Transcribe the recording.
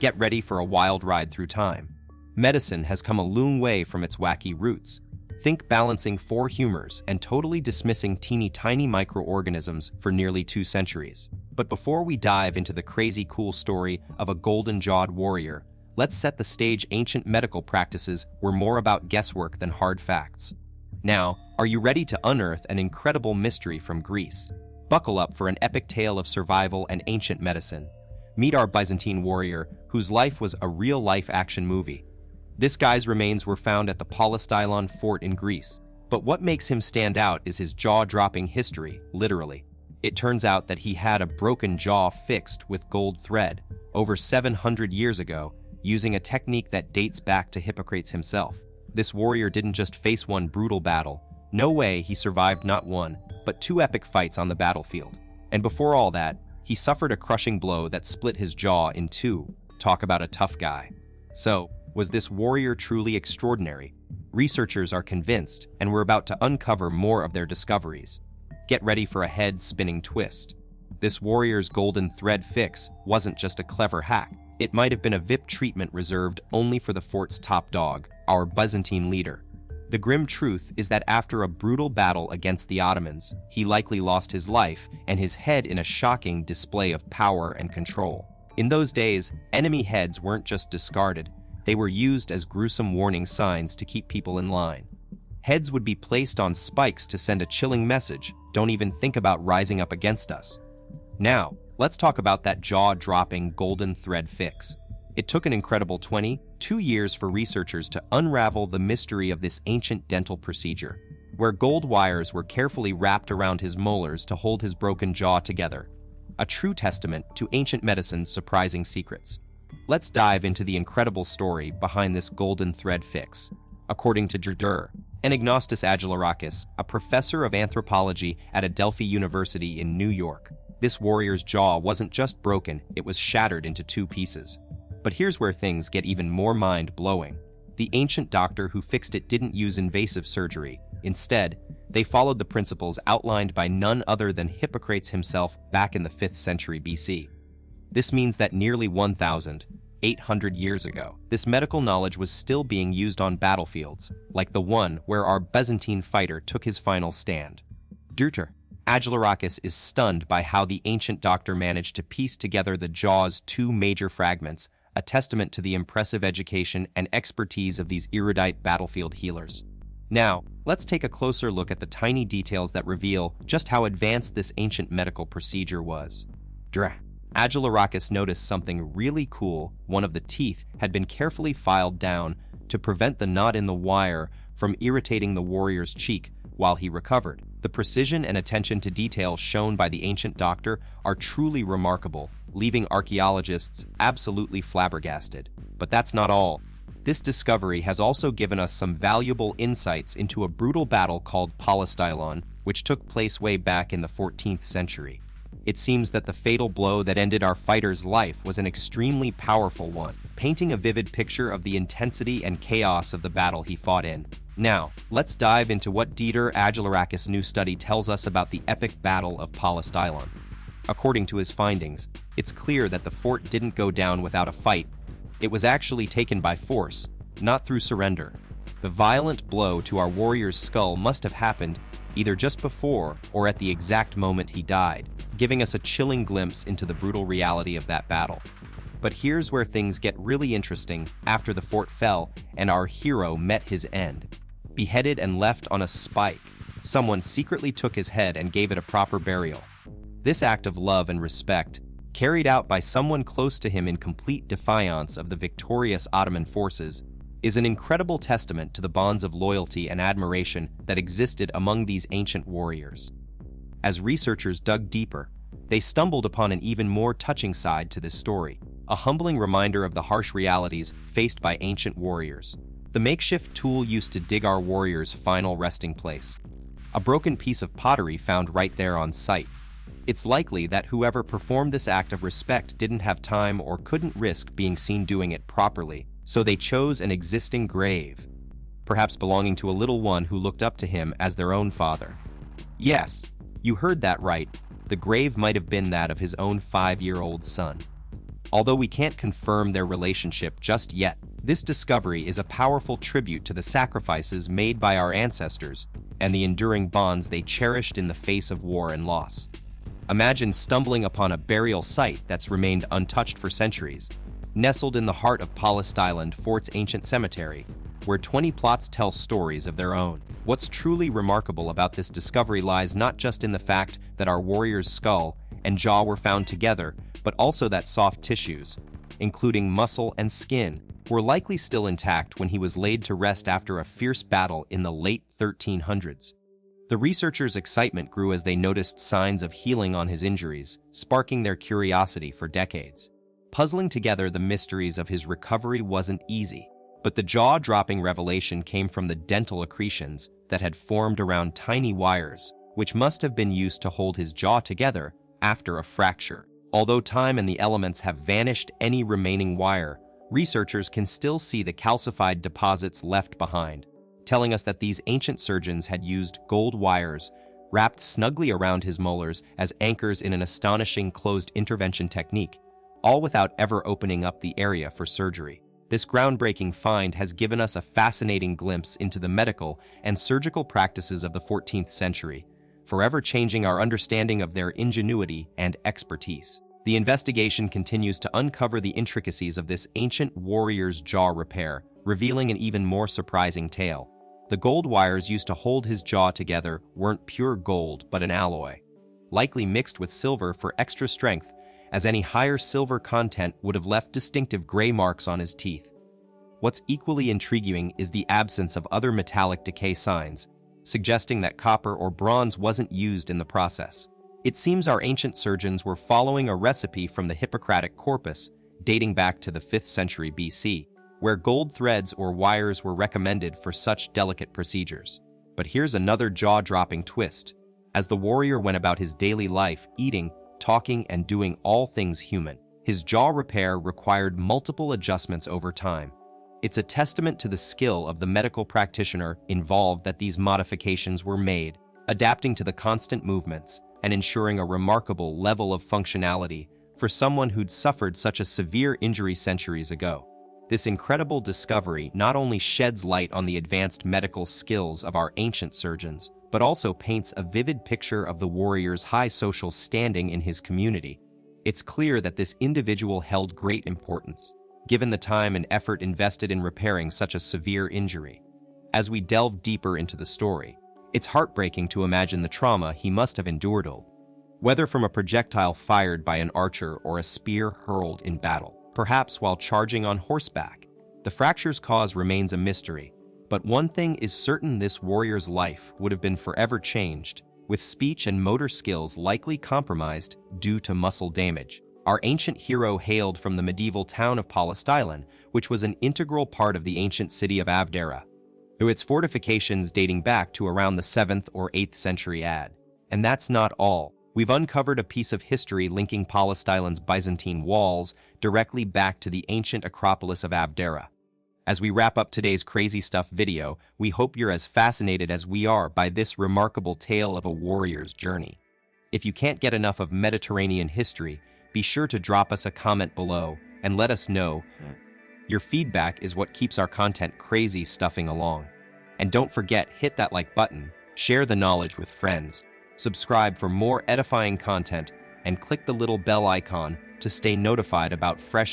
Get ready for a wild ride through time. Medicine has come a long way from its wacky roots. Think balancing four humors and totally dismissing teeny tiny microorganisms for nearly 2 centuries. But before we dive into the crazy cool story of a golden-jawed warrior, let's set the stage. Ancient medical practices were more about guesswork than hard facts. Now, are you ready to unearth an incredible mystery from Greece? Buckle up for an epic tale of survival and ancient medicine. Meet our Byzantine warrior, whose life was a real-life action movie. This guy's remains were found at the Polystylon fort in Greece. But what makes him stand out is his jaw-dropping history, literally. It turns out that he had a broken jaw fixed with gold thread over 700 years ago, using a technique that dates back to Hippocrates himself. This warrior didn't just face one brutal battle. No way he survived not one, but 2 epic fights on the battlefield. And before all that, he suffered a crushing blow that split his jaw in 2. Talk about a tough guy. So, was this warrior truly extraordinary? Researchers are convinced, and we're about to uncover more of their discoveries. Get ready for a head-spinning twist. This warrior's golden thread fix wasn't just a clever hack. It might have been a VIP treatment reserved only for the fort's top dog, our Byzantine leader. The grim truth is that after a brutal battle against the Ottomans, he likely lost his life and his head in a shocking display of power and control. In those days, enemy heads weren't just discarded. They were used as gruesome warning signs to keep people in line. Heads would be placed on spikes to send a chilling message: don't even think about rising up against us. Now, let's talk about that jaw-dropping golden thread fix. It took an incredible 22 years for researchers to unravel the mystery of this ancient dental procedure, where gold wires were carefully wrapped around his molars to hold his broken jaw together. A true testament to ancient medicine's surprising secrets. Let's dive into the incredible story behind this golden thread fix. According to Enigmatic Archaeologists, a professor of anthropology at Adelphi University in New York, this warrior's jaw wasn't just broken, it was shattered into 2 pieces. But here's where things get even more mind-blowing. The ancient doctor who fixed it didn't use invasive surgery. Instead, they followed the principles outlined by none other than Hippocrates himself back in the 5th century BC. This means that nearly 1,800 years ago, this medical knowledge was still being used on battlefields, like the one where our Byzantine fighter took his final stand. Archaeologists is stunned by how the ancient doctor managed to piece together the jaw's 2 major fragments, a testament to the impressive education and expertise of these erudite battlefield healers. Now, let's take a closer look at the tiny details that reveal just how advanced this ancient medical procedure was. Archaeologists noticed something really cool. One of the teeth had been carefully filed down to prevent the knot in the wire from irritating the warrior's cheek while he recovered. The precision and attention to detail shown by the ancient doctor are truly remarkable, leaving archaeologists absolutely flabbergasted. But that's not all. This discovery has also given us some valuable insights into a brutal battle called Polystylon, which took place way back in the 14th century. It seems that the fatal blow that ended our fighter's life was an extremely powerful one, painting a vivid picture of the intensity and chaos of the battle he fought in. Now, let's dive into what Archaeologists' new study tells us about the epic battle of Polystylon. According to his findings, it's clear that the fort didn't go down without a fight. It was actually taken by force, not through surrender. The violent blow to our warrior's skull must have happened either just before or at the exact moment he died, giving us a chilling glimpse into the brutal reality of that battle. But here's where things get really interesting. After the fort fell and our hero met his end, beheaded and left on a spike, someone secretly took his head and gave it a proper burial. This act of love and respect, carried out by someone close to him in complete defiance of the victorious Ottoman forces, is an incredible testament to the bonds of loyalty and admiration that existed among these ancient warriors. As researchers dug deeper, they stumbled upon an even more touching side to this story, a humbling reminder of the harsh realities faced by ancient warriors. The makeshift tool used to dig our warriors' final resting place. A broken piece of pottery found right there on site. It's likely that whoever performed this act of respect didn't have time or couldn't risk being seen doing it properly, so they chose an existing grave, perhaps belonging to a little one who looked up to him as their own father. Yes, you heard that right. The grave might have been that of his own 5-year-old son. Although we can't confirm their relationship just yet, this discovery is a powerful tribute to the sacrifices made by our ancestors and the enduring bonds they cherished in the face of war and loss. Imagine stumbling upon a burial site that's remained untouched for centuries, nestled in the heart of Palestine Fort's ancient cemetery, where 20 plots tell stories of their own. What's truly remarkable about this discovery lies not just in the fact that our warrior's skull and jaw were found together, but also that soft tissues, including muscle and skin, were likely still intact when he was laid to rest after a fierce battle in the late 1300s. The researchers' excitement grew as they noticed signs of healing on his injuries, sparking their curiosity for decades. Puzzling together the mysteries of his recovery wasn't easy, but the jaw-dropping revelation came from the dental accretions that had formed around tiny wires, which must have been used to hold his jaw together after a fracture. Although time and the elements have vanished any remaining wire, researchers can still see the calcified deposits left behind, telling us that these ancient surgeons had used gold wires wrapped snugly around his molars as anchors in an astonishing closed intervention technique, all without ever opening up the area for surgery. This groundbreaking find has given us a fascinating glimpse into the medical and surgical practices of the 14th century, forever changing our understanding of their ingenuity and expertise. The investigation continues to uncover the intricacies of this ancient warrior's jaw repair, revealing an even more surprising tale. The gold wires used to hold his jaw together weren't pure gold, but an alloy, likely mixed with silver for extra strength, as any higher silver content would have left distinctive gray marks on his teeth. What's equally intriguing is the absence of other metallic decay signs, suggesting that copper or bronze wasn't used in the process. It seems our ancient surgeons were following a recipe from the Hippocratic corpus, dating back to the 5th century BC, where gold threads or wires were recommended for such delicate procedures. But here's another jaw-dropping twist. As the warrior went about his daily life, eating, talking, and doing all things human, his jaw repair required multiple adjustments over time. It's a testament to the skill of the medical practitioner involved that these modifications were made, adapting to the constant movements and ensuring a remarkable level of functionality for someone who'd suffered such a severe injury centuries ago. This incredible discovery not only sheds light on the advanced medical skills of our ancient surgeons, but also paints a vivid picture of the warrior's high social standing in his community. It's clear that this individual held great importance, given the time and effort invested in repairing such a severe injury. As we delve deeper into the story, it's heartbreaking to imagine the trauma he must have endured, whether from a projectile fired by an archer or a spear hurled in battle, perhaps while charging on horseback. The fracture's cause remains a mystery, but one thing is certain: this warrior's life would have been forever changed, with speech and motor skills likely compromised due to muscle damage. Our ancient hero hailed from the medieval town of Palestine, which was an integral part of the ancient city of Avdera, through its fortifications dating back to around the 7th or 8th century AD. And that's not all. We've uncovered a piece of history linking Palestine's Byzantine walls directly back to the ancient Acropolis of Avdera. As we wrap up today's Crazy Stuff video, we hope you're as fascinated as we are by this remarkable tale of a warrior's journey. If you can't get enough of Mediterranean history, be sure to drop us a comment below and let us know. Your feedback is what keeps our content crazy stuffing along. And don't forget, hit that like button, share the knowledge with friends, subscribe for more edifying content, and click the little bell icon to stay notified about fresh